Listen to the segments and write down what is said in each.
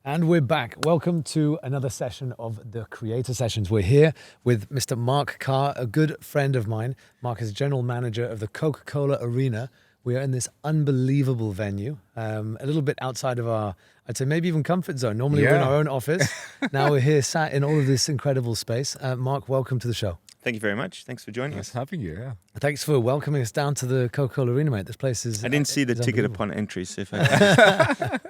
And we're back. Welcome to another session of the Creator Sessions. We're here with Mr. Mark Carr, a good friend of mine. Mark is general manager of the Coca-Cola Arena. We are in this unbelievable venue, a little bit outside of our, I'd say maybe even comfort zone. Normally we're in our own office. Now we're here sat in all of this incredible space. Mark, welcome to the show. Thank you very much. Thanks for joining us. Nice having you, yeah. Thanks for welcoming us down to the Coca-Cola Arena, mate. This place is I didn't see the ticket upon entry, so if I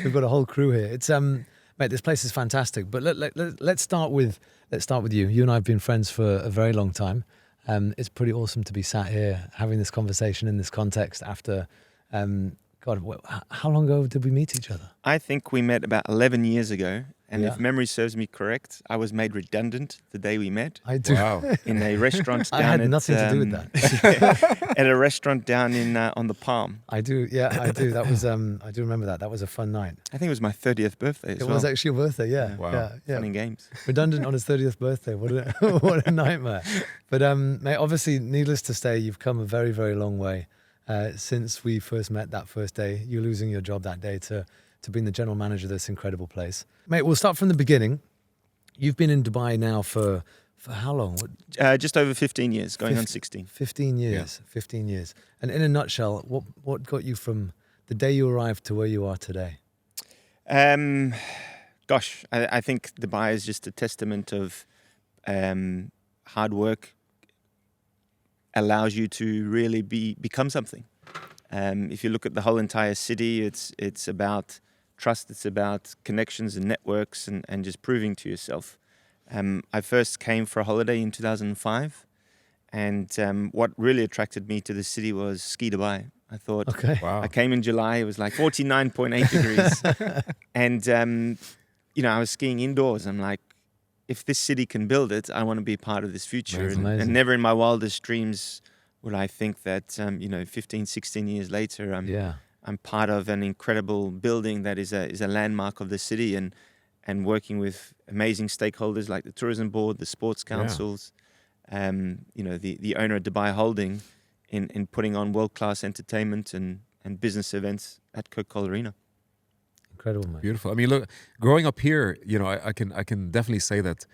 We've got a whole crew here. It's mate, this place is fantastic. But let's start with you. You and I have been friends for a very long time. It's pretty awesome to be sat here having this conversation in this context after God, how long ago did we meet each other? I think we met about 11 years ago. And Yeah. if memory serves me correct, I was made redundant the day we met I do. Wow. in a restaurant down I had at, nothing to do with that. at a restaurant down in on the Palm. I do. Yeah, I do. That was I do remember that. That was a fun night. I think it was my 30th birthday as It well. was actually your birthday. Yeah. Wow. Yeah. Fun and games. Redundant on his 30th birthday. What a what a nightmare. But mate, obviously, needless to say, you've come a very, very long way since we first met that first day. You losing your job that day to being the general manager of this incredible place. Mate, we'll start from the beginning. You've been in Dubai now for how long? Just over 15 years, going on 16. 15 years. 15 years. And in a nutshell, what got you from the day you arrived to where you are today? Gosh, I think Dubai is just a testament of hard work allows you to really become something. If you look at the whole entire city, it's about trust, it's about connections and networks and just proving to yourself. I first came for a holiday in 2005, and what really attracted me to the city was Ski Dubai. I thought, Okay. Wow. I came in July, it was like 49.8 degrees. And, I was skiing indoors. I'm like, if this city can build it, I want to be part of this future. That's And amazing. never in my wildest dreams would I think that, 15, 16 years later, I'm part of an incredible building that is a landmark of the city and working with amazing stakeholders like the tourism board, the sports councils, the owner of Dubai Holding in putting on world-class entertainment and business events at Coca-Cola Arena. Incredible, mate. Beautiful. I mean, look, growing up here, I can definitely say that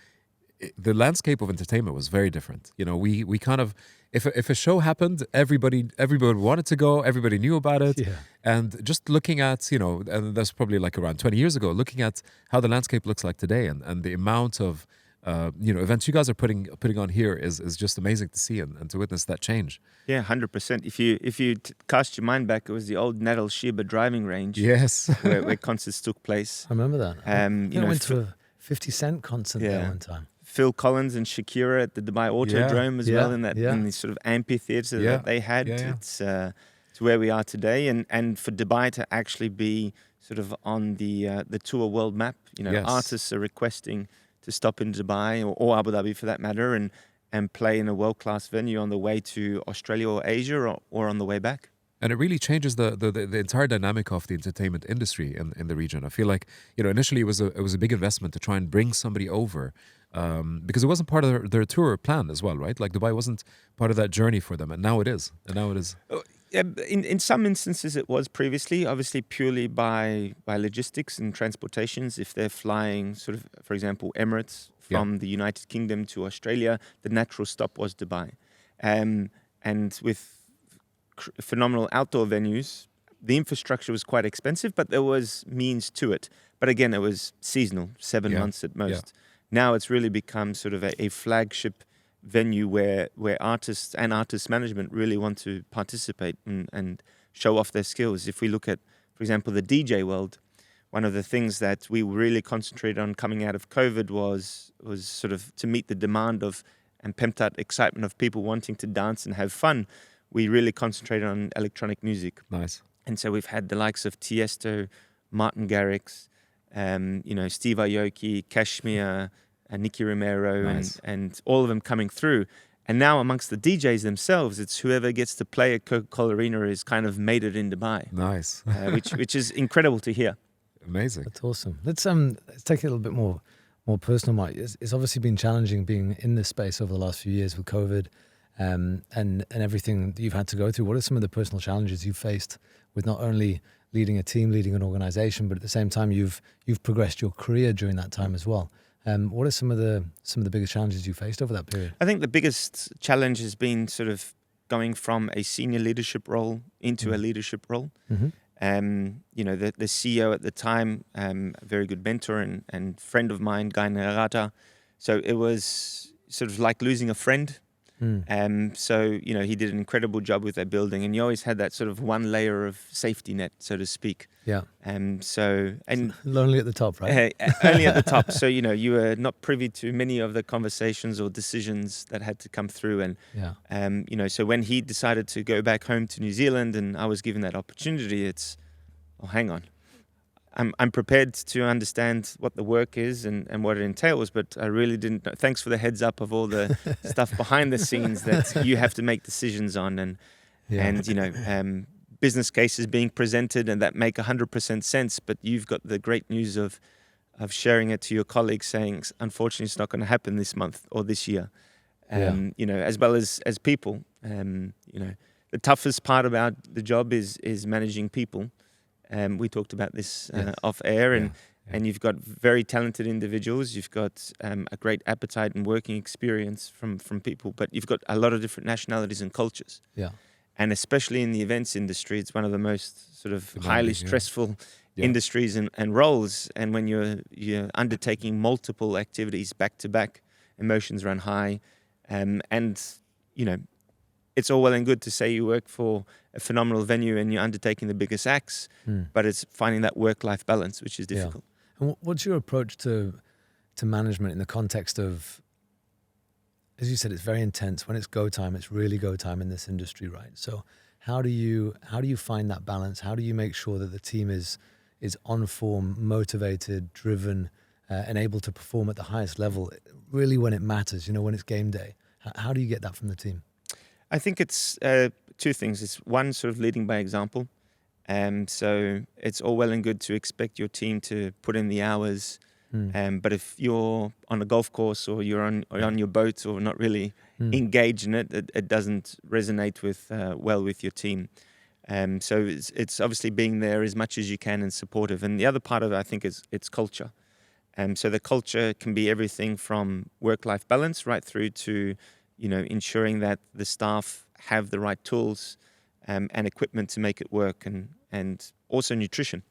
the landscape of entertainment was very different. We kind of, if a show happened, everybody wanted to go, everybody knew about it. Yeah. And just looking at, and that's probably like around 20 years ago, looking at how the landscape looks like today and the amount of, events you guys are putting on here is just amazing to see and to witness that change. Yeah, 100%. If you cast your mind back, it was the old Nadal Sheba driving range Yes. where concerts took place. I remember that. I went to a 50 Cent concert there Yeah. one time. Phil Collins and Shakira at the Dubai Autodrome as well in the sort of amphitheater that they had. It's where we are today, and for Dubai to actually be sort of on the tour world map. Artists are requesting to stop in Dubai or Abu Dhabi for that matter, and play in a world-class venue on the way to Australia or Asia or on the way back. And it really changes the entire dynamic of the entertainment industry in the region. I feel like, initially it was a big investment to try and bring somebody over because it wasn't part of their tour plan as well, right? Like Dubai wasn't part of that journey for them, and now it is. In some instances, it was previously, obviously purely by logistics and transportations. If they're flying, sort of, for example, Emirates from the United Kingdom to Australia, the natural stop was Dubai. And with phenomenal outdoor venues, the infrastructure was quite expensive, but there was means to it. But again, it was seasonal, 7 months at most. Now it's really become sort of a flagship venue where artists and artist management really want to participate and show off their skills. If we look at, for example, the DJ world, one of the things that we really concentrated on coming out of COVID was sort of to meet the demand of and pent up excitement of people wanting to dance and have fun. We really concentrated on electronic music. Nice. And so we've had the likes of Tiesto, Martin Garrix, Steve Aoki, Kashmir, Nicky Romero, Nice. and all of them coming through. And now amongst the DJs themselves, it's whoever gets to play at Coca-Cola Arena is kind of made it in Dubai, Nice. which is incredible to hear. Amazing. That's awesome. Let's take it a little bit more personal, Mike. It's obviously been challenging being in this space over the last few years with COVID, and everything that you've had to go through. What are some of the personal challenges you've faced with not only leading a team, leading an organization, but at the same time, you've progressed your career during that time as well. What are some of the biggest challenges you faced over that period? I think the biggest challenge has been sort of going from a senior leadership role into a leadership role. You know, the CEO at the time, a very good mentor and friend of mine, Guy Nerata. So it was sort of like losing a friend. So, you know, he did an incredible job with that building, and you always had that sort of one layer of safety net, so to speak. Yeah. And lonely at the top, right? only at the top. So, you know, you were not privy to many of the conversations or decisions that had to come through. And, you know, so when he decided to go back home to New Zealand and I was given that opportunity, it's, oh, hang on. I'm prepared to understand what the work is and what it entails, but I really didn't know. Thanks for the heads up of all the stuff behind the scenes that you have to make decisions on, and you know, business cases being presented and that make 100% sense, but you've got the great news of sharing it to your colleagues saying, unfortunately, it's not going to happen this month or this year. You know, as well as people. You know, the toughest part about the job is managing people. We talked about this off air, and you've got very talented individuals. You've got a great appetite and working experience from people, but you've got a lot of different nationalities and cultures. Yeah, and especially in the events industry, it's one of the most sort of highly stressful industries and roles. And when you're undertaking multiple activities back to back, emotions run high, and you know. It's all well and good to say you work for a phenomenal venue and you're undertaking the biggest acts, but it's finding that work-life balance, which is difficult. Yeah. And what's your approach to management in the context of, as you said, it's very intense. When it's go time, it's really go time in this industry, right? So how do you find that balance? How do you make sure that the team is on form, motivated, driven, and able to perform at the highest level, really when it matters, you know, when it's game day? How do you get that from the team? I think it's two things. It's one, sort of leading by example. So it's all well and good to expect your team to put in the hours. But if you're on a golf course or you're on your boat or not really engaged in it, it doesn't resonate with well with your team. So it's obviously being there as much as you can and supportive. And the other part of it, I think, is it's culture. So the culture can be everything from work-life balance right through to, you know, ensuring that the staff have the right tools and equipment to make it work, and also nutrition.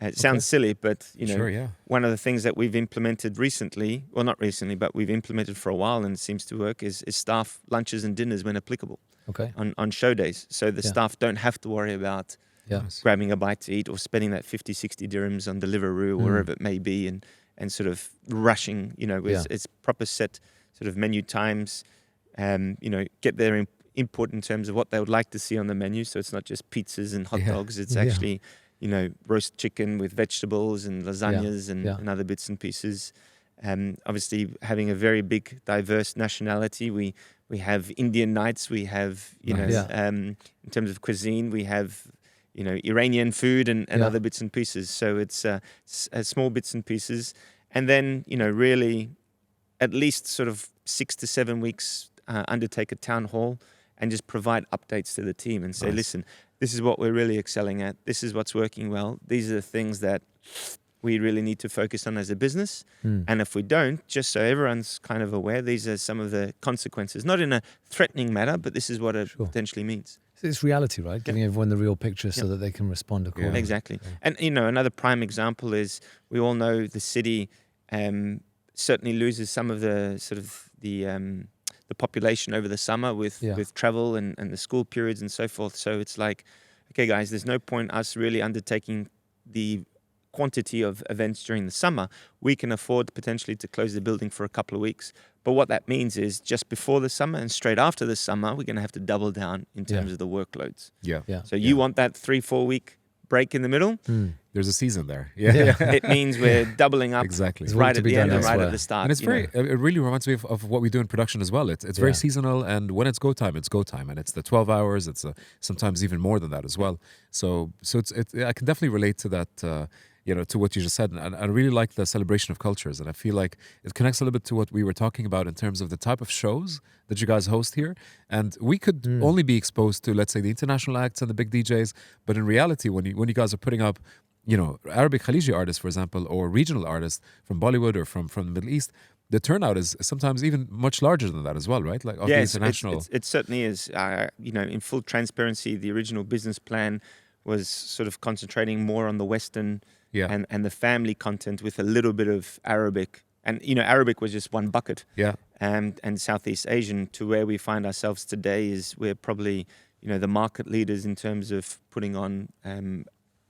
It sounds silly, but, you know, one of the things that we've implemented recently, well, not recently, but we've implemented for a while and it seems to work, is staff lunches and dinners when applicable on show days. So the staff don't have to worry about grabbing a bite to eat or spending that 50, 60 dirhams on Deliveroo or wherever it may be and sort of rushing, you know, it's proper set sort of menu times. You know, get their input in terms of what they would like to see on the menu. So it's not just pizzas and hot dogs. It's actually, you know, roast chicken with vegetables and lasagnas and other bits and pieces. Obviously, having a very big, diverse nationality. We have Indian nights. We have, you know, in terms of cuisine, we have, you know, Iranian food and other bits and pieces. So it's small bits and pieces. And then, you know, really at least sort of 6 to 7 weeks undertake a town hall and just provide updates to the team and say, listen, this is what we're really excelling at. This is what's working well. These are the things that we really need to focus on as a business. And if we don't, just so everyone's kind of aware, these are some of the consequences, not in a threatening manner, but this is what it potentially means. It's reality, right? Giving everyone the real picture so that they can respond accordingly. Exactly. And, you know, another prime example is we all know the city certainly loses some of the sort of the population over the summer with travel and the school periods and so forth. So it's like, okay, guys, there's no point us really undertaking the quantity of events during the summer. We can afford potentially to close the building for a couple of weeks. But what that means is just before the summer and straight after the summer, we're going to have to double down in terms of the workloads. So you want that 3-4 week break in the middle. There's a season there. It means we're doubling up right at the end and right at the start. And it's it really reminds me of what we do in production as well. It's very seasonal, and when it's go time, and it's the 12 hours. It's sometimes even more than that as well. So I can definitely relate to that. to what you just said. And I really like the celebration of cultures. And I feel like it connects a little bit to what we were talking about in terms of the type of shows that you guys host here. And we could only be exposed to, let's say, the international acts and the big DJs. But in reality, when you guys are putting up, Arabic Khaliji artists, for example, or regional artists from Bollywood or from the Middle East, the turnout is sometimes even much larger than that as well, right? Like of the international. It certainly is. In full transparency, the original business plan was sort of concentrating more on the Western and the family content with a little bit of Arabic. And, Arabic was just one bucket. Yeah. And Southeast Asian, to where we find ourselves today is we're probably, the market leaders in terms of putting on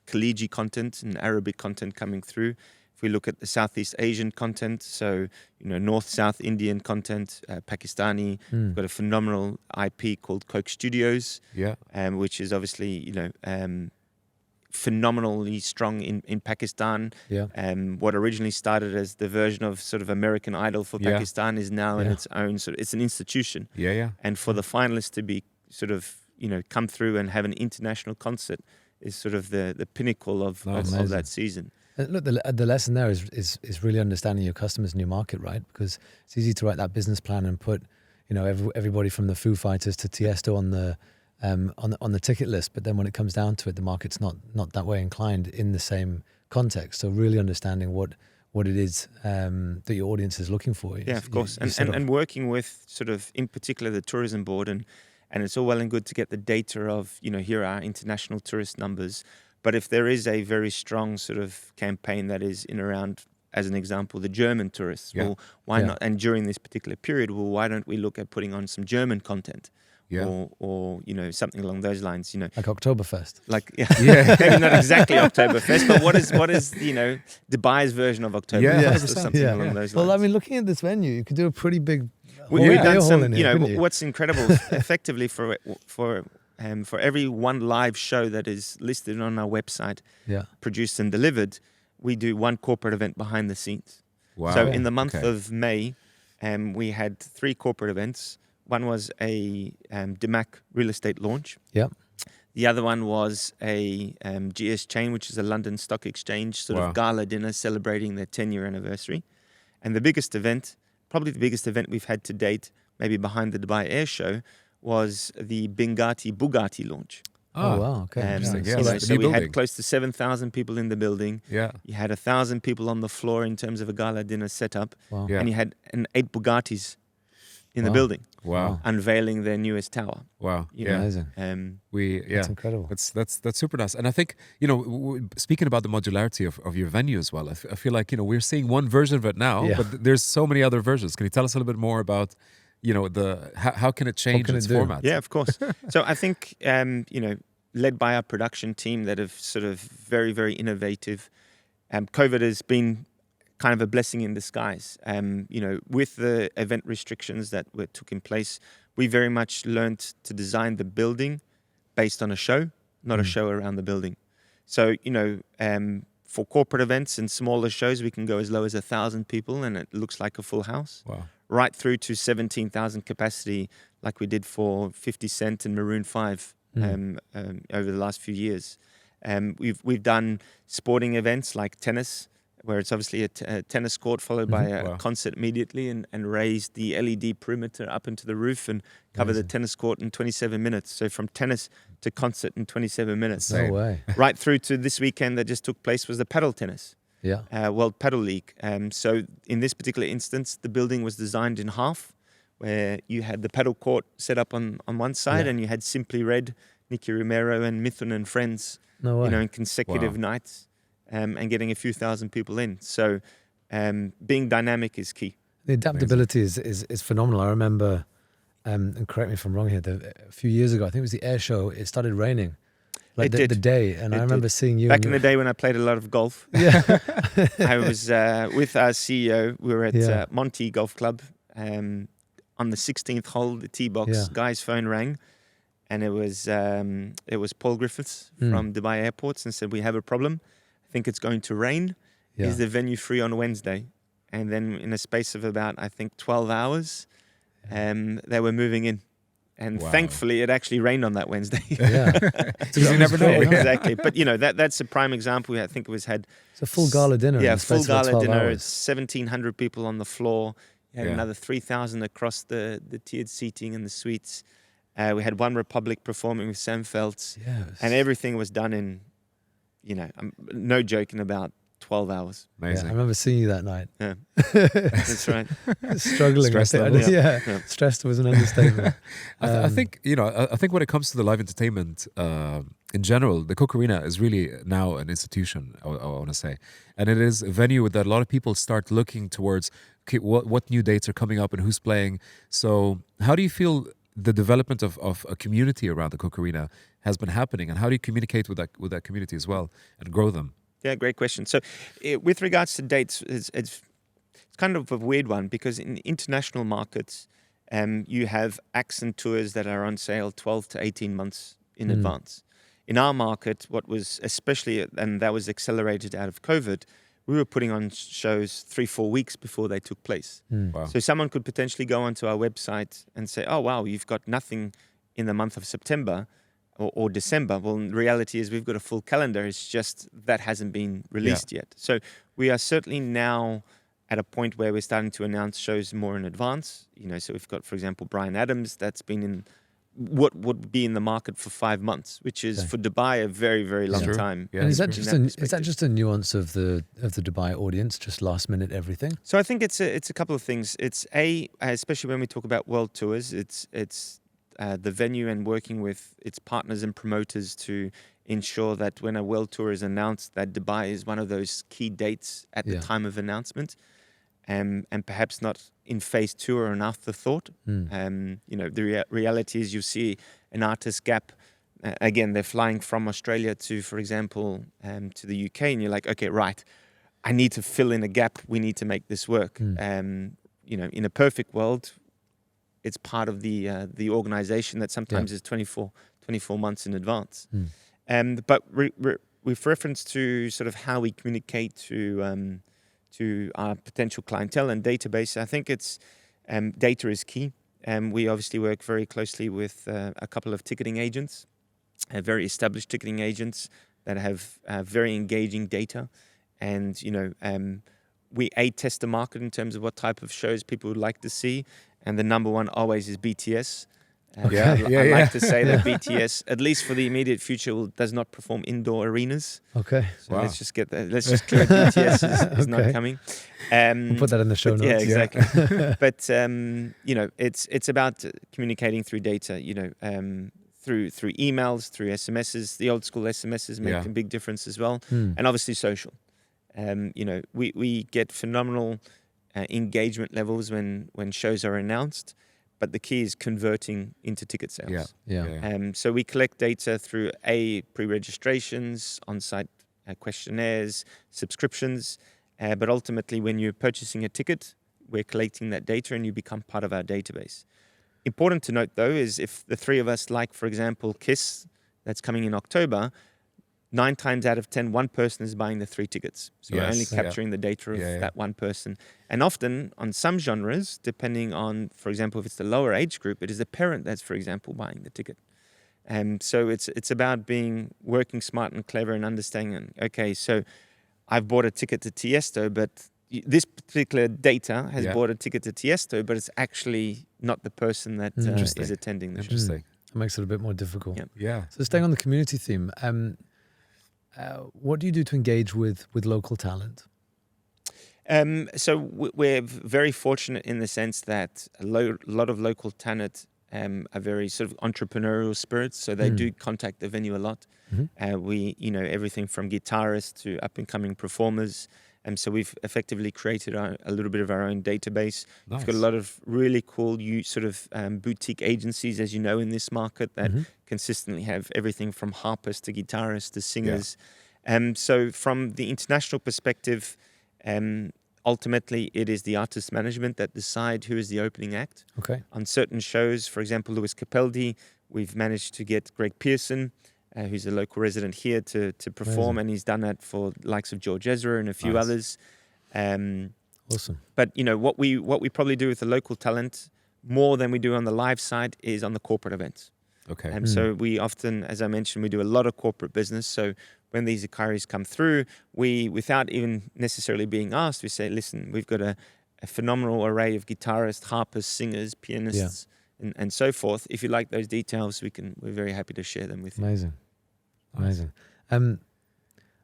Khaliji content and Arabic content coming through. If we look at the Southeast Asian content, so, North-South Indian content, Pakistani, we've got a phenomenal IP called Coke Studios, which is obviously, phenomenally strong in Pakistan. What originally started as the version of sort of American Idol for Pakistan is now in its own it's an institution. And for the finalists to be sort of, come through and have an international concert is sort of the pinnacle of that season. Look, the lesson there is really understanding your customers and your market, right? Because it's easy to write that business plan and put, everybody from the Foo Fighters to Tiesto on the ticket list, but then when it comes down to it, the market's not that way inclined in the same context. So really understanding what it is that your audience is looking for. Of course, and working with sort of in particular the tourism board, and it's all well and good to get the data of here are international tourist numbers. But if there is a very strong sort of campaign that is in around, as an example, the German tourists, well, why not? And during this particular period, well, why don't we look at putting on some German content? Or something along those lines, like Oktoberfest, maybe not exactly Oktoberfest, but what is Dubai's version of Oktoberfest or something along those lines. Well, I mean, looking at this venue, you could do a pretty big. We've done some, what's incredible, effectively for every one live show that is listed on our website, produced and delivered, we do one corporate event behind the scenes. Wow. So in the month of May, we had 3 corporate events. One was a DMAC real estate launch. The other one was a GS Chain, which is a London Stock Exchange sort of gala dinner celebrating their 10-year anniversary. And the biggest event, probably the biggest event we've had to date, maybe behind the Dubai Air Show, was the Bugatti launch. Oh, wow. Okay. So we had close to 7,000 people in the building. You had 1,000 people on the floor in terms of a gala dinner setup. Wow. And you had 8 Bugattis in the building. Wow. Unveiling their newest tower. Wow. Amazing. That's incredible. That's super nice. And I think, speaking about the modularity of your venue as well, I feel like, we're seeing one version of it now, but there's so many other versions. Can you tell us a little bit more about how can it change its format? Yeah, of course. So I think, led by our production team that have sort of very, very innovative. COVID has been kind of a blessing in disguise. With the event restrictions that took in place, we very much learned to design the building based on a show, not a show around the building. So, for corporate events and smaller shows, we can go as low as 1,000 people and it looks like a full house. Wow. Right through to 17,000 capacity, like we did for 50 Cent and Maroon 5 over the last few years. We've done sporting events like tennis, where it's obviously a tennis court followed by a concert immediately, and raised the LED perimeter up into the roof and cover the tennis court in 27 minutes. So from tennis to concert in 27 minutes. No way. Right through to this weekend that just took place was the paddle tennis. World Paddle League. So in this particular instance, the building was designed in half, where you had the paddle court set up on one side, and you had Simply Red, Nicky Romero, and Mithun and Friends, in consecutive nights, and getting a few thousand people in. So being dynamic is key. The adaptability is phenomenal. I remember, and correct me if I'm wrong here, a few years ago, I think it was the air show, it started raining. Like the day, and I remember seeing you back in the day when I played a lot of golf. I was with our CEO. We were at Monty Golf Club. On the 16th hole, the tee box, guy's phone rang, and it was Paul Griffiths from Dubai Airports, and said, "We have a problem. I think it's going to rain. Is the venue free on Wednesday?" And then in a space of about 12 hours, they were moving in. And Wow. thankfully, it actually rained on that Wednesday. Yeah. You never know. great, huh? Exactly. But, that's a prime example. I think it was had... It's a full gala dinner in Yeah, the full space of about gala 12 dinner. hours. 1,700 people on the floor. We had Yeah. another 3,000 across the tiered seating in the suites. We had One Republic performing with Sam Feltz. Yes. And everything was done in, I'm no joking, about 12 hours. Yeah, Amazing. I remember seeing you that night. Yeah, that's right. Struggling. Stress I think. levels. Yeah. Stressed was an understatement. I think I think when it comes to the live entertainment in general, the Coke Arena is really now an institution. I want to say, and it is a venue that a lot of people start looking towards. Okay, what new dates are coming up and who's playing? So, how do you feel the development of a community around the Coke Arena has been happening, and how do you communicate with that community as well and grow them? Yeah, great question. So, with regards to dates, it's kind of a weird one because in international markets, you have acts and tours that are on sale 12 to 18 months in advance. In our market, what was especially, and that was accelerated out of COVID, we were putting on shows 3-4 weeks before they took place. Wow. So someone could potentially go onto our website and say, oh, wow, you've got nothing in the month of September or December. Well, in reality is we've got a full calendar. It's just that hasn't been released yet. So we are certainly now at a point where we're starting to announce shows more in advance. So we've got, for example, Bryan Adams that's been in what would be in the market for 5 months, which is for Dubai a very, very long True. time. Yeah, And is that that's true. just a nuance of the Dubai audience, just last minute everything? So I think it's a couple of things. It's especially when we talk about world tours, it's the venue and working with its partners and promoters to ensure that when a world tour is announced, that Dubai is one of those key dates at the time of announcement, and perhaps not in phase 2 or an afterthought. The reality is you see an artist gap. Again, they're flying from Australia to, for example, to the UK, and you're like, okay, right, I need to fill in a gap. We need to make this work. In a perfect world, it's part of the organization that sometimes is 24 months in advance. But with reference to sort of how we communicate to our potential clientele and database, I think it's data is key. We obviously work very closely with a couple of ticketing agents, very established ticketing agents that have very engaging data. And, we test the market in terms of what type of shows people would like to see. And the number one always is BTS. I like to say that BTS, at least for the immediate future, does not perform indoor arenas. Okay. So let's just get that. Let's just clear BTS is not coming. We'll put that in the show notes. Yeah, exactly. But it's about communicating through data. Through emails, through SMSs. The old school SMSs make a big difference as well, and obviously social. We get phenomenal engagement levels when shows are announced. But the key is converting into ticket sales. So we collect data through pre-registrations, on-site questionnaires, subscriptions. But ultimately, when you're purchasing a ticket, we're collecting that data and you become part of our database. Important to note, though, is if the three of us like, for example, KISS, that's coming in October, 9 times out of 10, one person is buying the 3 tickets. So we're only capturing the data of that one person. And often on some genres, depending on, for example, if it's the lower age group, it is the parent that's, for example, buying the ticket. So it's about working smart and clever and understanding, okay, so I've bought a ticket to Tiesto, but this particular data has bought a ticket to Tiesto, but it's actually not the person that is attending the show. Interesting. That makes it a bit more difficult. Yeah. So staying on the community theme, what do you do to engage with local talent? So we're very fortunate in the sense that a lot of local talent are very sort of entrepreneurial spirits, so they do contact the venue a lot. We, everything from guitarists to up-and-coming performers. So we've effectively created a little bit of our own database. Nice. We've got a lot of really cool boutique agencies, as you know, in this market that consistently have everything from harpists to guitarists to singers. So from the international perspective, ultimately it is the artist management that decide who is the opening act. Okay. On certain shows, for example, Lewis Capaldi, we've managed to get Greg Pearson, who's a local resident here, to perform. And he's done that for the likes of George Ezra and a few others. Awesome. But what we probably do with the local talent, more than we do on the live side is on the corporate events. Okay. So we often, as I mentioned, we do a lot of corporate business. So when these Ikaris come through, we, without even necessarily being asked, we say, listen, we've got a phenomenal array of guitarists, harpists, singers, pianists, and so forth. If you like those details, we're very happy to share them with you. Amazing. Amazing.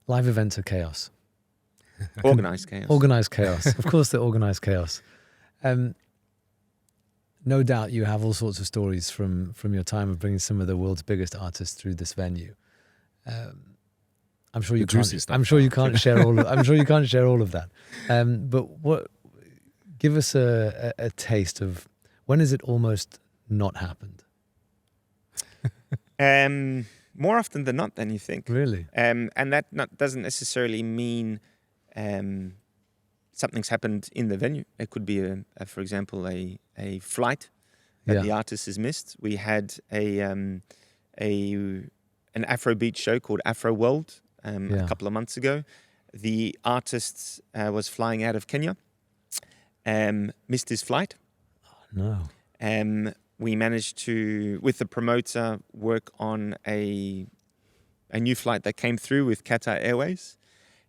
Live events are chaos. Organized chaos. Organized chaos. Of course, they're organized chaos. No doubt you have all sorts of stories from your time of bringing some of the world's biggest artists through this venue. I'm sure you can't. I'm sure you can't share all. I'm sure you can't share all of that. But give us a taste of when has it almost not happened? More often than not, than you think. Really? And that doesn't necessarily mean something's happened in the venue. It could be, for example, a flight that the artist has missed. We had an Afrobeat show called Afro World a couple of months ago. The artist was flying out of Kenya, missed his flight. Oh, no. We managed to, with the promoter, work on a new flight that came through with Qatar Airways.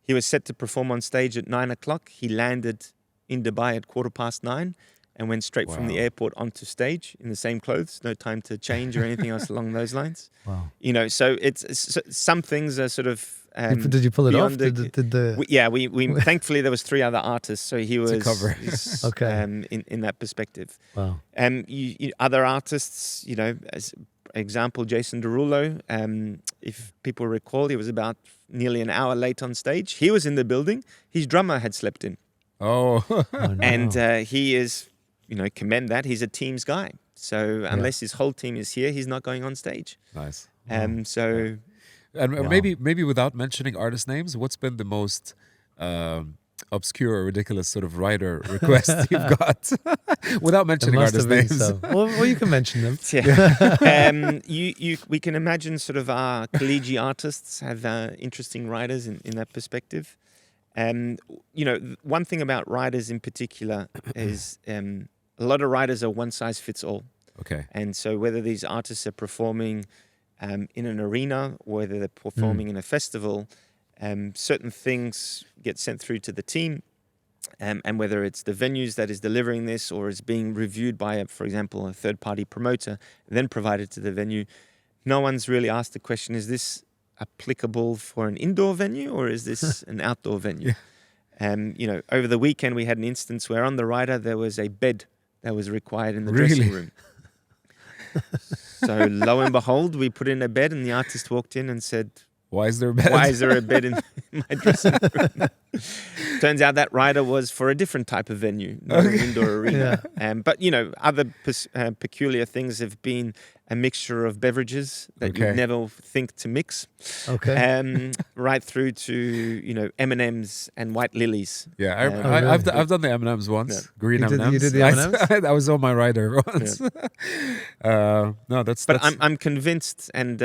He was set to perform on stage at 9 o'clock. He landed in Dubai at 9:15 and went straight from the airport onto stage in the same clothes. No time to change or anything else along those lines. Wow. You know, so it's some things are sort of. Did you pull it off? We thankfully there was 3 other artists, so he was okay. In that perspective. Wow. Other artists, you know, as example, Jason Derulo. If people recall, he was about nearly an hour late on stage. He was in the building. His drummer had slept in. Oh. No. And he is, you know, commend that. He's a team's guy. So unless his whole team is here, he's not going on stage. Nice. And maybe without mentioning artist names, what's been the most obscure or ridiculous sort of rider request you've got? Without mentioning artist names. So. Well, you can mention them. Yeah. We can imagine sort of our collegiate artists have interesting riders in that perspective. You know, one thing about riders in particular is a lot of riders are one size fits all. Okay. And so whether these artists are performing in an arena, or whether they're performing in a festival, certain things get sent through to the team, and whether it's the venues that is delivering this or is being reviewed by, for example, a third-party promoter, then provided to the venue, no one's really asked the question, is this applicable for an indoor venue or is this an outdoor venue? You know, over the weekend we had an instance where on the rider there was a bed that was required in the dressing room. So lo and behold, we put in a bed and the artist walked in and said, why is there a bed? Why is there a bed in my dressing room? Turns out that rider was for a different type of venue, not an indoor arena. But, you know, other peculiar things have been a mixture of beverages that you'd never think to mix. Okay. Right through to, you know, M&Ms and white lilies. Yeah, I've done the M&Ms once. Green M&Ms. You did the M&Ms? I was on my rider once. No, that's. But I'm convinced, and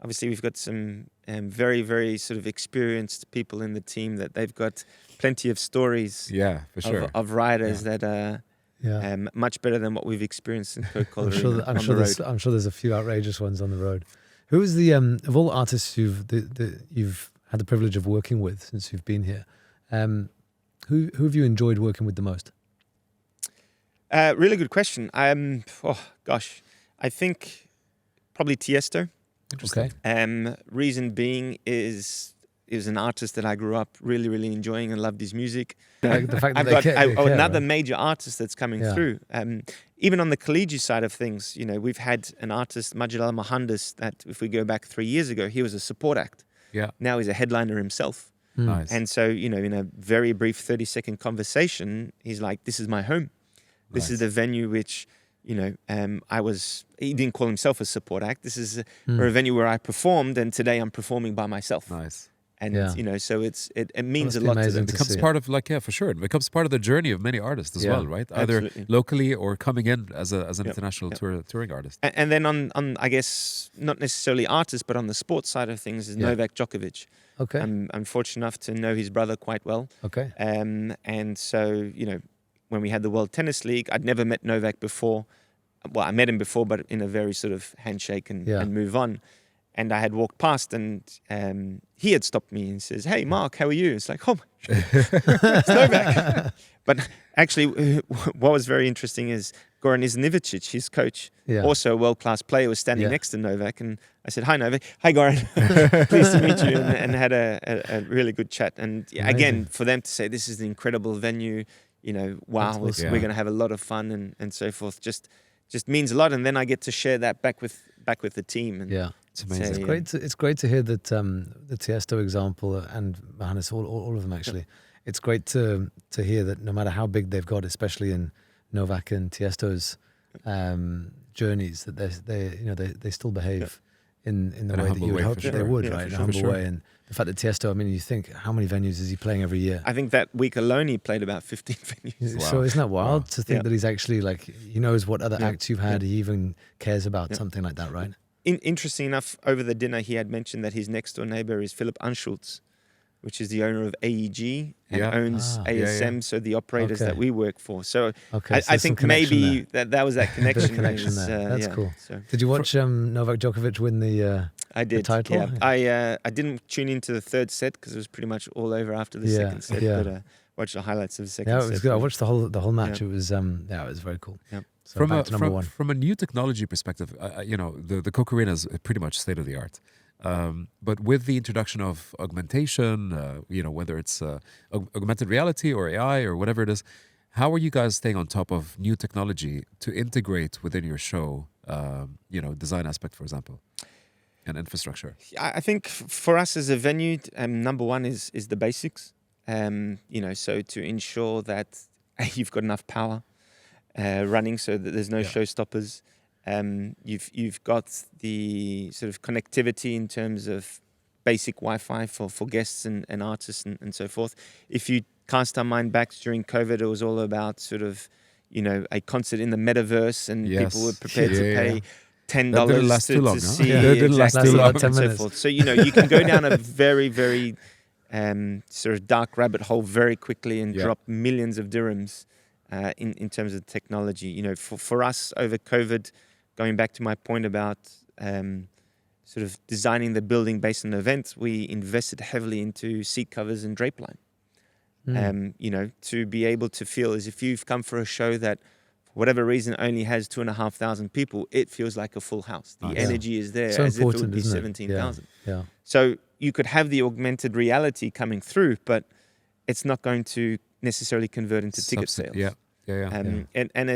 obviously we've got some very, very sort of experienced people in the team that they've got plenty of stories. Yeah, for sure. Of riders that are much better than what we've experienced in Coca-Cola Arena. I'm sure there's a few outrageous ones on the road. Who is the of all artists you've had the privilege of working with since you've been here? Who have you enjoyed working with the most? Really good question. I think probably Tiesto. Interesting. Reason being is an artist that I grew up really, really enjoying and loved his music. The fact that I've got another right? major artist that's coming through. Even on the collegiate side of things, you know, we've had an artist, Majid Al-Mohandes, that if we go back 3 years ago, he was a support act. Yeah. Now he's a headliner himself. Nice. And so, you know, in a very brief 30-second conversation, he's like, this is my home. This is the venue which, you know, he didn't call himself a support act. This is a venue where I performed, and today I'm performing by myself. Nice. And, you know, so it means a lot to them. It becomes part of, for sure. It becomes part of the journey of many artists as well, right? Either locally or coming in as an international touring artist. And then on, I guess, not necessarily artists, but on the sports side of things is Novak Djokovic. Okay. I'm fortunate enough to know his brother quite well. Okay. And so, you know, when we had the World Tennis League. I'd never met Novak before. Well, I met him before, but in a very sort of handshake and move on. And I had walked past, and he had stopped me and says, "Hey, Mark, how are you?" It's like, "Oh, it's Novak." But actually, what was very interesting is Goran Ivanisevic, his coach, also a world-class player, was standing next to Novak. And I said, "Hi, Novak." "Hi, Goran. Pleased to meet you." And had a really good chat. And again, for them to say, this is an incredible venue, wow, we're going to have a lot of fun and so forth, just means a lot. And then I get to share that back with the team. And it's amazing. It's great to hear that the Tiesto example and Johannes, all of them actually. It's great to hear that no matter how big they've got, especially in Novak and Tiesto's journeys, that they still behave in the way that you would hope that they would, right? In a humble way. And the fact that Tiesto, I mean, you think, how many venues is he playing every year? I think that week alone he played about 15 venues. So isn't that wild to think that he's actually he knows what other acts you've had, he even cares about something like that, right? Interesting enough, over the dinner he had mentioned that his next door neighbor is Philip Anschulz, which is the owner of AEG and owns ASM, so the operators that we work for. So I think maybe that was that connection. there. That's cool. So. Did you watch Novak Djokovic win the title? Yeah. I didn't tune into the third set because it was pretty much all over after the second set. But watched the highlights of the second set. Yeah, it was good. I watched the whole match. It was it was very cool. Yeah. So from a new technology perspective, the Coca Arena is pretty much state of the art. But with the introduction of augmentation, whether it's augmented reality or AI or whatever it is, how are you guys staying on top of new technology to integrate within your show, design aspect, for example, and infrastructure? I think for us as a venue, number one is the basics. So to ensure that you've got enough power running so that there's no showstoppers. You've got the sort of connectivity in terms of basic Wi-Fi for guests and artists and so forth. If you cast our mind back during COVID, it was all about sort of, a concert in the metaverse, and people were prepared to pay $10 to see exactly 10 minutes. So, you can go down a very, very sort of dark rabbit hole very quickly and drop millions of dirhams in terms of technology. For us over COVID, going back to my point about sort of designing the building based on events, we invested heavily into seat covers and drape line. To be able to feel as if you've come for a show that, for whatever reason, only has 2,500 people, it feels like a full house. The energy is there as if it would be 17,000. Yeah. So you could have the augmented reality coming through, but it's not going to necessarily convert into ticket sales. And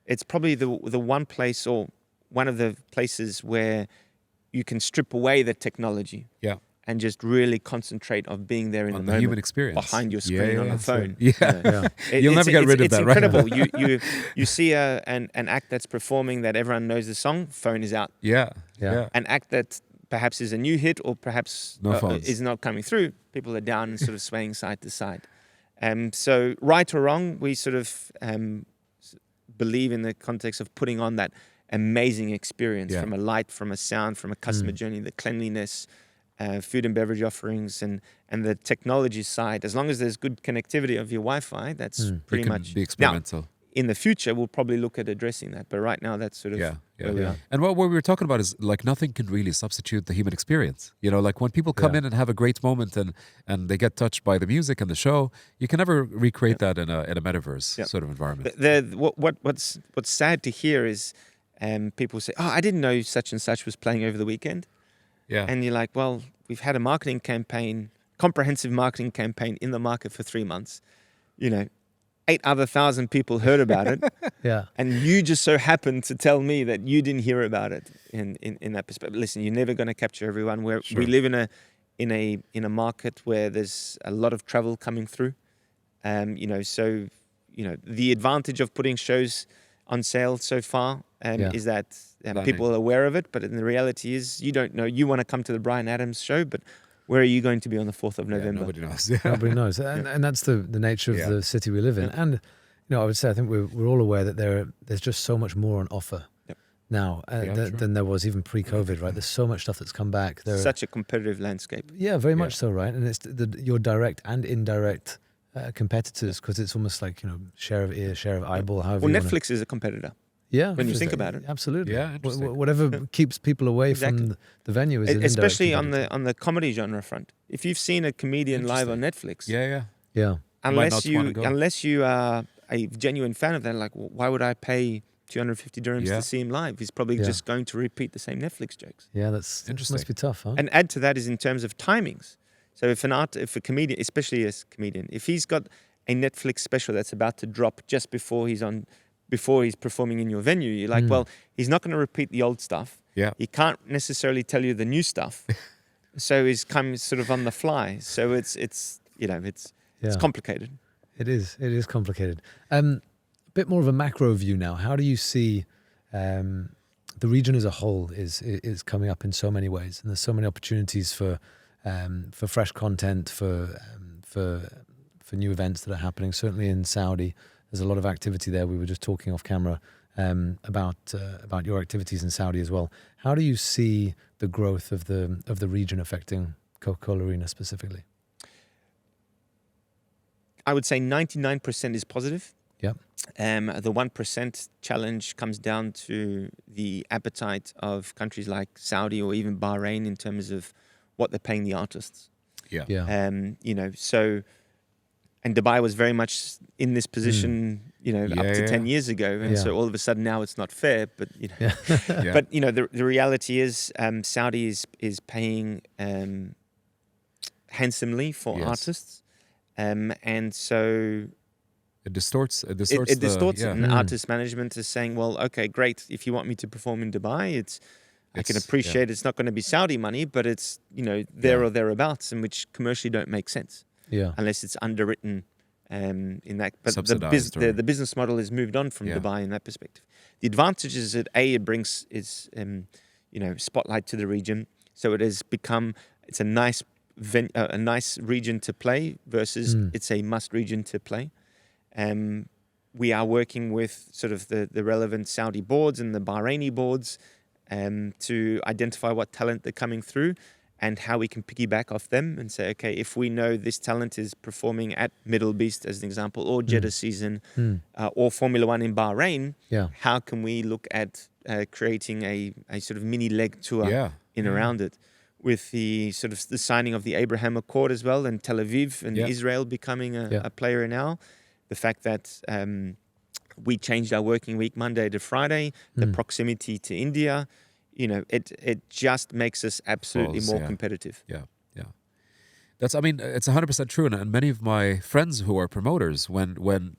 it's probably the one place, or one of the places, where you can strip away the technology and just really concentrate on being there in the moment, human experience behind your screen on the phone. You'll never get rid of that. It's incredible. You see an act that's performing that everyone knows the song, phone is out. An act that perhaps is a new hit or perhaps is not coming through, people are down and sort of swaying side to side. So right or wrong, we sort of believe in the context of putting on that amazing experience from a light, from a sound, from a customer journey, the cleanliness, food and beverage offerings, and the technology side. As long as there's good connectivity of your Wi-Fi, that's pretty much be experimental. Now, in the future, we'll probably look at addressing that, but right now, that's sort of where we are. And what we were talking about is nothing can really substitute the human experience. When people come in and have a great moment and they get touched by the music and the show, you can never recreate that in a metaverse sort of environment. What's sad to hear is people say, "Oh, I didn't know such and such was playing over the weekend." And you're like, well, we've had a comprehensive marketing campaign in the market for 3 months. 8,000 people heard about it. And you just so happened to tell me that you didn't hear about it in that perspective. Listen, you're never going to capture everyone. We live in a market where there's a lot of travel coming through. So the advantage of putting shows on sale so far is that people are aware of it, but the reality is you don't know. You want to come to the Bryan Adams show, but where are you going to be on the 4th of November? Nobody knows. Nobody knows. And that's the nature of the city we live in. And, I would say, I think we're all aware that there's just so much more on offer now than there was even pre-COVID, right? There's so much stuff that's come back. Such a competitive landscape. Yeah, very much so, right? And it's your direct and indirect competitors, because it's almost like, share of ear, share of eyeball, however Well, you wanna- Netflix is a competitor. Yeah, when you for- think about it. absolutely. Yeah, interesting. Whatever keeps people away Exactly. from the venue is an indirect Especially competitor. on the comedy genre front. If you've seen a comedian live on Netflix, Yeah. Yeah, might not wanna go. unless you are a genuine fan of that, like, why would I pay 250 dirhams Yeah. to see him live? He's probably Yeah. just going to repeat the same Netflix jokes. yeah, that's Interesting. must be tough, huh? And add to that is in terms of timings. So if a comedian, especially a comedian, if he's got a Netflix special that's about to drop just before he's performing in your venue, you're like, well, he's not going to repeat the old stuff. Yeah. He can't necessarily tell you the new stuff. So he's come sort of on the fly. So it's complicated. It is complicated. A bit more of a macro view now. How do you see the region as a whole is coming up in so many ways, and there's so many opportunities for fresh content, for new events that are happening. Certainly in Saudi, there's a lot of activity there. We were just talking off camera about your activities in Saudi as well. How do you see the growth of the region affecting Coca-Cola Arena specifically? I would say 99% is positive. Yeah. The 1% challenge comes down to the appetite of countries like Saudi or even Bahrain in terms of what they're paying the artists. Yeah. Yeah. And Dubai was very much in this position, up to 10 years ago. And so all of a sudden now it's not fair, but, Yeah. Yeah. but, the reality is Saudi is paying handsomely for Yes. artists. And so It distorts. It it distorts it. And Mm. artist management is saying, well, okay, great. If you want me to perform in Dubai, I can appreciate it's not going to be Saudi money, but it's, there or thereabouts, and which commercially don't make sense Yeah. unless it's underwritten in that. But Subsidized or- the business model has moved on from Yeah. Dubai in that perspective. The advantage is that it brings spotlight to the region. So it has become, it's a nice region to play versus it's a must region to play. We are working with sort of the relevant Saudi boards and the Bahraini boards to identify what talent they're coming through and how we can piggyback off them and say, okay, if we know this talent is performing at Middle Beast, as an example, or Jeddah season, or Formula One in Bahrain, Yeah. how can we look at creating a sort of mini leg tour around it? With the sort of the signing of the Abraham Accord as well, and Tel Aviv and Israel becoming a player now. The fact that we changed our working week Monday to Friday, the proximity to India, it just makes us absolutely more competitive. Yeah. It's 100% true. And many of my friends who are promoters, when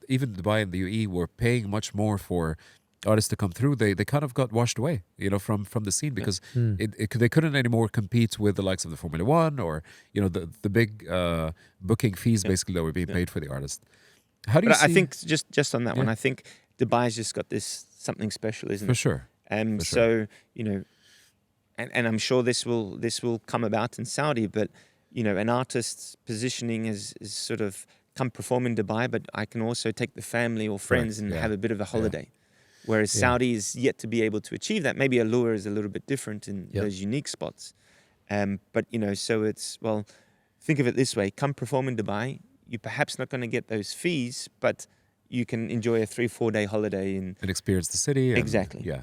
even Dubai and the UAE were paying much more for artists to come through, they kind of got washed away, from the scene because they couldn't anymore compete with the likes of the Formula One or, the big booking fees basically that were being paid for the artist. How do you see? I think just on that one, I think Dubai's just got this something special, isn't it? For sure. So, and I'm sure this will come about in Saudi, but, an artist's positioning is sort of come perform in Dubai, but I can also take the family or friends and have a bit of a holiday. Whereas Saudi is yet to be able to achieve that. Maybe Allure is a little bit different in those unique spots. But, so it's, well, think of it this way. Come perform in Dubai. You're perhaps not going to get those fees, but you can enjoy a 3-4 day holiday and experience the city. Exactly. Yeah.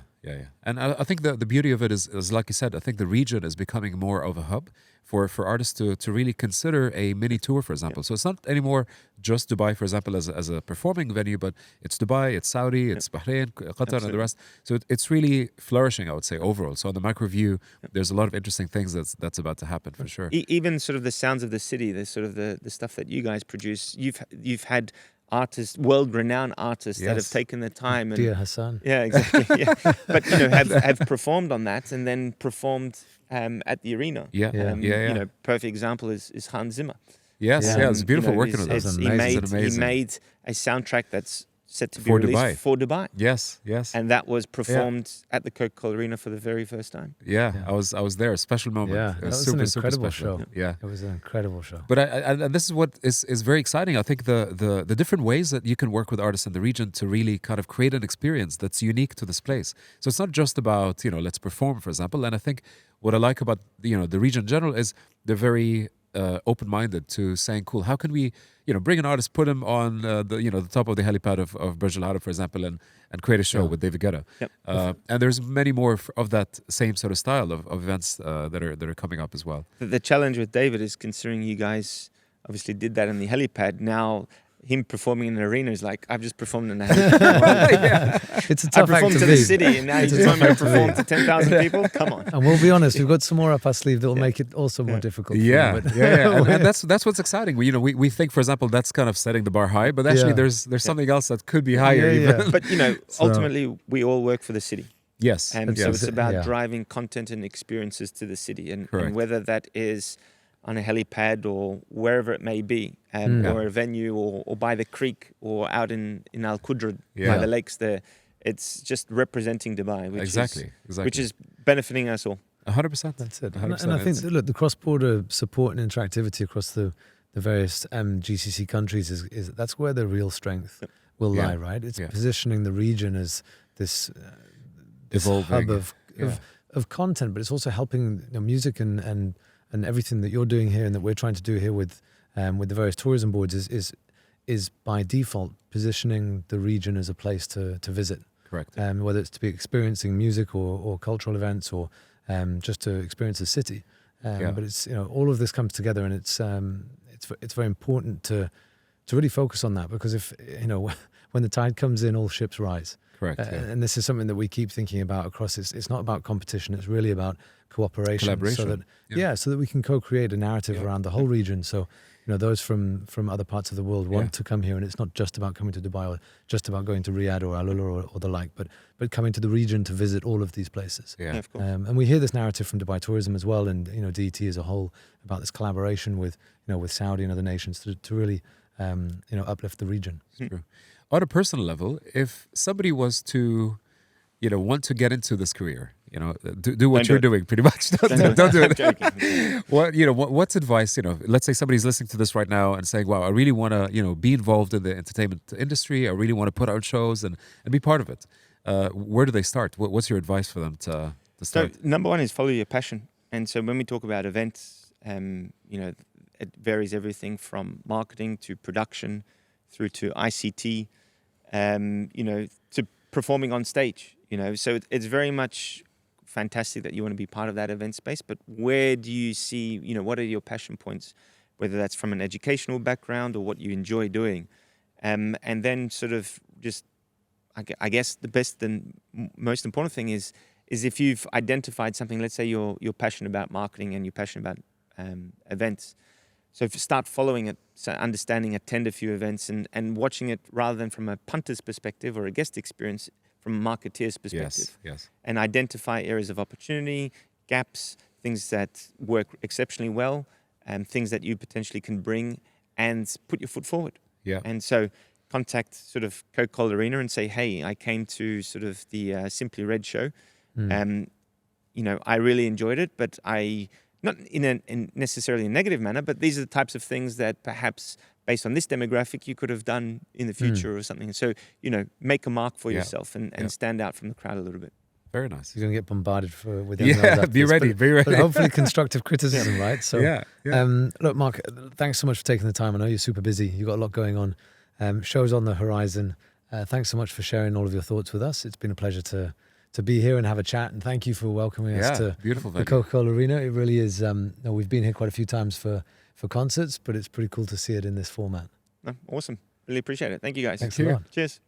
And I think the beauty of it is, like you said, I think the region is becoming more of a hub for artists to really consider a mini tour, for example. So it's not anymore just Dubai, for example, as a performing venue, but it's Dubai, it's Saudi, it's Bahrain, Qatar, and the rest. So it's really flourishing, I would say, overall. So on the macro view, there's a lot of interesting things that's about to happen for sure. Even sort of the sounds of the city, the sort of the stuff that you guys produce. You've had artists, world-renowned artists that have taken the time. Dear Hassan. Yeah, exactly. Yeah. But, have performed on that and then performed at the arena. Perfect example is Hans Zimmer. Yes, it's beautiful working with us. He made a soundtrack that's set to be For released Dubai. for Dubai. Yes. And that was performed at the Coca-Cola Arena for the very first time. I was there. A special moment. Yeah, It that was super, an super incredible special. show. Yeah. It was an incredible show. But and this is what is very exciting. I think the different ways that you can work with artists in the region to really kind of create an experience that's unique to this place. So it's not just about, let's perform, for example. And I think what I like about, the region in general is they're very open-minded to saying, cool, how can we, bring an artist, put him on the top of the helipad of Burj Al Arab, for example, and create a show with David Guetta. Yep. And there's many more of that same sort of style of events that are coming up as well. The challenge with David is, considering you guys obviously did that in the helipad, now him performing in an arena is like, I've just performed in a helipad. It's a I tough act performed to to the beat. city, and now you just want me to perform to 10,000 people? Come on. And we'll be honest, we've got some more up our sleeve that will make it also more difficult. for you, but- And that's what's exciting. We think, for example, that's kind of setting the bar high, but actually there's something else that could be higher. Even. But ultimately, we all work for the city. Yes, And so it's about Yeah. driving content and experiences to the city, and Correct. whether that is on a helipad or wherever it may be, or a venue, or by the creek, or out in Al Qudra by the lakes there. It's just representing Dubai, which is benefiting us all. 100%. That's it. 100%. And I think that, look, the cross-border support and interactivity across the various GCC countries is that's where the real strength will lie, right? It's positioning the region as this Evolving. hub of content, but it's also helping music and everything that you're doing here and that we're trying to do here with the various tourism boards is by default positioning the region as a place to visit. Correct. Whether it's to be experiencing music or cultural events or just to experience the city. But it's all of this comes together, and it's very important to really focus on that, because if when the tide comes in, all ships rise. Correct. And this is something that we keep thinking about across. It's not about competition. It's really about cooperation. Collaboration. So that so that we can co-create a narrative around the whole region. So those from other parts of the world want to come here, and it's not just about coming to Dubai or just about going to Riyadh or Al Ula or the like, but coming to the region to visit all of these places. Yeah. Of course. And we hear this narrative from Dubai Tourism as well, and DET as a whole, about this collaboration with with Saudi and other nations to really uplift the region. True. On a personal level, if somebody was to, want to get into this career, do what you're doing, pretty much. Don't do it. What's advice? Let's say somebody's listening to this right now and saying, "Wow, I really want to, be involved in the entertainment industry. I really want to put out shows and be part of it." Where do they start? What's your advice for them to start? So number one is follow your passion. And so when we talk about events, it varies everything from marketing to production, through to ICT, to performing on stage. So it's very much fantastic that you want to be part of that event space. But where do you see, what are your passion points, whether that's from an educational background or what you enjoy doing, and then sort of just, I guess the best and most important thing is if you've identified something. Let's say you're passionate about marketing and you're passionate about events. So if you start following it, so understanding, attend a few events and watching it rather than from a punter's perspective or a guest experience, from a marketeer's perspective. Yes. And identify areas of opportunity, gaps, things that work exceptionally well, and things that you potentially can bring and put your foot forward. Yeah. And so contact sort of Coca-Cola Arena and say, hey, I came to sort of the Simply Red show. I really enjoyed it, but not in necessarily a negative manner, but these are the types of things that perhaps based on this demographic you could have done in the future or something. So, make a mark for yourself and stand out from the crowd a little bit. Very nice. You're going to get bombarded with be ready. But hopefully constructive criticism, right? So, yeah. Look, Mark, thanks so much for taking the time. I know you're super busy. You've got a lot going on. Shows on the horizon. Thanks so much for sharing all of your thoughts with us. It's been a pleasure to be here and have a chat. And thank you for welcoming us to beautiful the venue. Coca-Cola Arena. It really is. We've been here quite a few times for concerts, but it's pretty cool to see it in this format. Awesome. Really appreciate it. Thank you guys. Thanks a lot. Cheers.